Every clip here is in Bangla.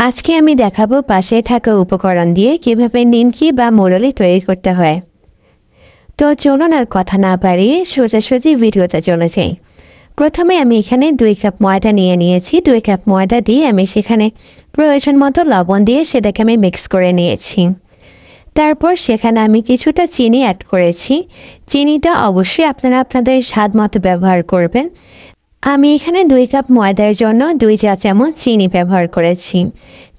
আজকে আমি দেখাবো পাশে থাকা উপকরণ দিয়ে কিভাবে নিমকি বা মোড়ালি তৈরি করতে হয়। তো চলুন আর কথা না বাড়িয়ে সোজাসুজি ভিডিওতে চলে যাই। প্রথমে আমি এখানে 2 কাপ ময়দা নিয়ে নিয়েছি। 2 কাপ ময়দা দিয়ে আমি সেখানে প্রয়োজন মতো লবণ দিয়ে সেটাকে আমি মিক্স করে নিয়েছি। তারপর সেখানে আমি কিছুটা চিনি অ্যাড করেছি। চিনিটা অবশ্যই আপনারা আপনাদের স্বাদ মতো ব্যবহার করবেন। আমি এখানে 2 কাপ ময়দার জন্য 2 চা চামচ চিনি ব্যবহার করেছি।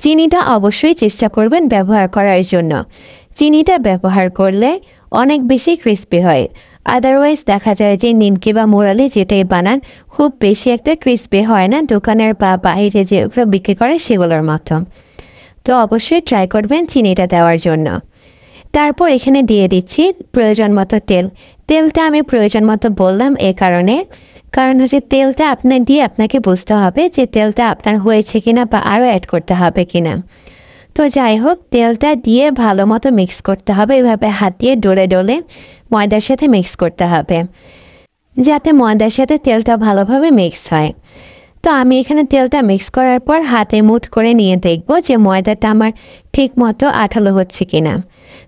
চিনিটা অবশ্যই চেষ্টা করবেন ব্যবহার করার জন্য। চিনিটা ব্যবহার করলে অনেক বেশি ক্রিস্পি হয়। আদারওয়াইজ দেখা যায় যে নিমকি বা মোড়ালি যেটাই বানান খুব বেশি একটা ক্রিস্পি হয় না দোকানের বা বাইরে যেগুলো বিক্রি করে সেগুলোর মতো। তো অবশ্যই ট্রাই করবেন চিনিটা দেওয়ার জন্য। তারপর এখানে দিয়ে দিচ্ছি প্রয়োজন মতো তেল। তেলটা আমি প্রয়োজন মতো বললাম কারণ হচ্ছে তেলটা আপনাকে বুঝতে হবে যে তেলটা আপনার হয়েছে কিনা বা আরও অ্যাড করতে হবে কিনা। তো যাই হোক, তেলটা দিয়ে ভালো মতো মিক্স করতে হবে। এভাবে হাত দিয়ে ডলে ডলে ময়দার সাথে মিক্স করতে হবে, যাতে ময়দার সাথে তেলটা ভালোভাবে মিক্স হয়। তো আমি এখানে তেলটা মিক্স করার পর হাতে মুঠ করে নিয়ে দেখব যে ময়দাটা আমার ঠিক মতো আঠালো হচ্ছে কিনা।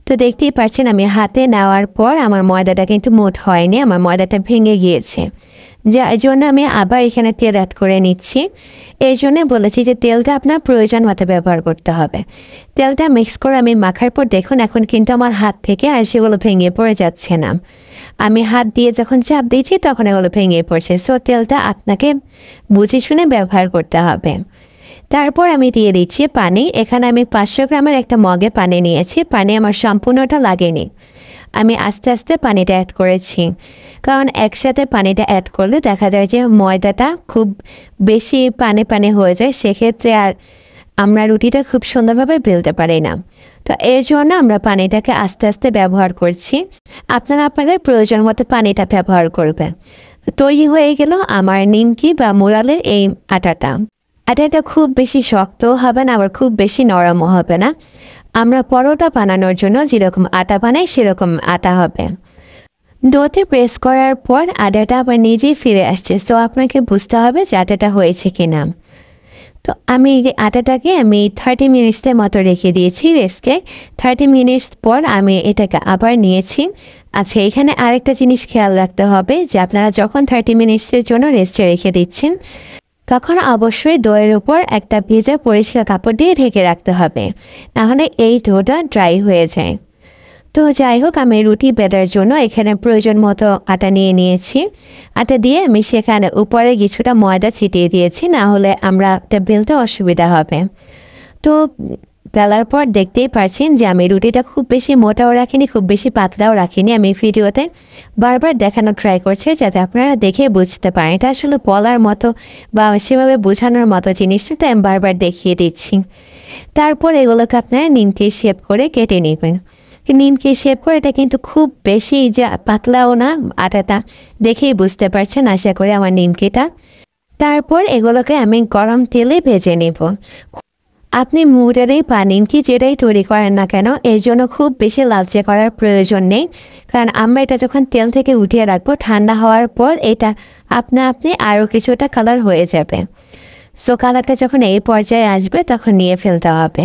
তো দেখতেই পাচ্ছেন আমি হাতে নেওয়ার পর আমার ময়দাটা কিন্তু মুঠ হয়নি, আমার ময়দাটা ভেঙে গিয়েছে। যার জন্য আমি আবার এখানে তেল অ্যাড করে নিচ্ছি। এই জন্যে বলেছি যে তেলটা আপনার প্রয়োজন মতো ব্যবহার করতে হবে। তেলটা মিক্স করে আমি মাখার পর দেখুন এখন কিন্তু আমার হাত থেকে আর সেগুলো ভেঙে পড়ে যাচ্ছে না। আমি হাত দিয়ে যখন চাপ দিয়েছি তখন এগুলো ভেঙে পড়ছে। সো তেলটা আপনাকে বুঝে শুনে ব্যবহার করতে হবে। তারপর আমি দিয়ে দিচ্ছি পানি। এখানে আমি 500 গ্রামের একটা মগে পানি নিয়েছি। পানি আমার সম্পূর্ণটা লাগেনি, আমি আস্তে আস্তে পানিটা অ্যাড করেছি। কারণ একসাথে পানিটা অ্যাড করলে দেখা যায় যে ময়দাটা খুব বেশি পানি পানি হয়ে যায়, সেক্ষেত্রে আর আমরা রুটিটা খুব সুন্দরভাবে বেলতে পারি না। তো এর জন্য আমরা পানিটাকে আস্তে আস্তে ব্যবহার করছি। আপনারা আপনাদের প্রয়োজন মতো পানিটা ব্যবহার করবেন। তৈরি হয়ে গেল আমার নিমকি বা মোড়ালের এই আটাটা। আটাটা খুব বেশি শক্তও হবে না, আবার খুব বেশি নরমও হবে না। আমরা পরোটা বানানোর জন্য যেরকম আটা বানাই সেরকম আটা হবে। ডোতে প্রেস করার পর আটাটা আবার নিজেই ফিরে আসছে। সো আপনাকে বুঝতে হবে যে আটাটা হয়েছে কিনা। তো আমি আটাটাকে 30 মিনিটসের মতো রেখে দিয়েছি রেস্টে। 30 মিনিটস পর আমি এটাকে আবার নিয়েছি। আচ্ছা, এখানে আরেকটা জিনিস খেয়াল রাখতে হবে যে আপনারা যখন 30 মিনিটসের জন্য রেস্টে রেখে দিচ্ছেন তখন অবশ্যই দইয়ের উপর একটা ভেজা পরিষ্কার কাপড় দিয়ে ঢেকে রাখতে হবে, নাহলে এই ডোটা ড্রাই হয়ে যায়। তো যাই হোক, আমি রুটি বেলার জন্য এখানে প্রয়োজন মতো আটা নিয়ে নিয়েছি। আটা দিয়ে আমি সেখানে উপরে কিছুটা ময়দা ছিটিয়ে দিয়েছি, না হলে আমরা একটা বেলতে অসুবিধা হবে। তো বেলার পর দেখতেই পারছেন যে আমি রুটিটা খুব বেশি মোটাও রাখিনি, খুব বেশি পাতলাও রাখিনি। আমি ভিডিওতে বারবার দেখানো ট্রাই করছি যাতে আপনারা দেখে বুঝতে পারেন এটা আসলে বলার মতো বা সেভাবে বোঝানোর মতো জিনিসটা, তাই আমি বারবার দেখিয়ে দিচ্ছি। তারপর এগুলোকে আপনারা নিমকি শেপ করে কেটে নেবেন। নিমকি শেপ করে এটা কিন্তু খুব বেশি যে পাতলাও না, আটাটা দেখেই বুঝতে পারছেন আশা করি আমার নিমকিটা। তারপর এগুলোকে আমি গরম তেলে ভেজে নেব। আপনি মুড়ারি বা নিমকি যেটাই তৈরি করেন না কেন এর জন্য খুব বেশি লালচে করার প্রয়োজন নেই, কারণ আমরা এটা যখন তেল থেকে উঠিয়ে রাখবো ঠান্ডা হওয়ার পর এটা আপনি আরও কিছুটা কালার হয়ে যাবে। সো কালারটা যখন এই পর্যায়ে আসবে তখন নিয়ে ফেলতে হবে।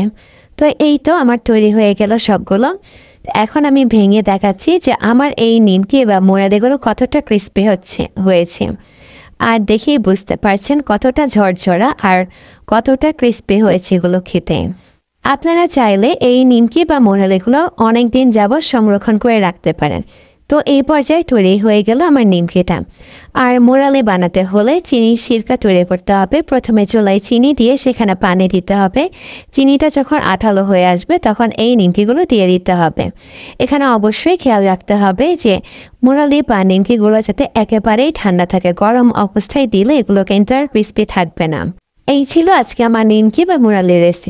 তো এই তো আমার তৈরি হয়ে গেল সবগুলো। এখন আমি ভেঙে দেখাচ্ছি যে আমার এই নিমকি বা মোড়ালিগুলো কতটা ক্রিস্পি হয়েছে। আর দেখেই বুঝতে পারছেন কতটা ঝরঝরা আর কতটা ক্রিস্পি হয়েছে এগুলো খেতে। আপনারা চাইলে এই নিমকি বা মোড়ালিগুলো অনেক দিন যাবৎ সংরক্ষণ করে রাখতে পারেন। তো এই পর্যায়ে তৈরি হয়ে গেল আমার নিমকিটা। আর মোড়ালি বানাতে হলে চিনির সিরকা তৈরি করতে হবে। প্রথমে চুলায় চিনি দিয়ে সেখানে পানি দিতে হবে। চিনিটা যখন আঠালো হয়ে আসবে তখন এই নিমকিগুলো দিয়ে দিতে হবে। এখানে অবশ্যই খেয়াল রাখতে হবে যে মোড়ালি বা নিমকিগুলো যাতে একেবারেই ঠান্ডা থাকে, গরম অবস্থায় দিলে এগুলো কিন্তু আর ক্রিস্পি থাকবে না। এই ছিল আজকে আমার নিমকি বা মোড়ালির রেসিপি।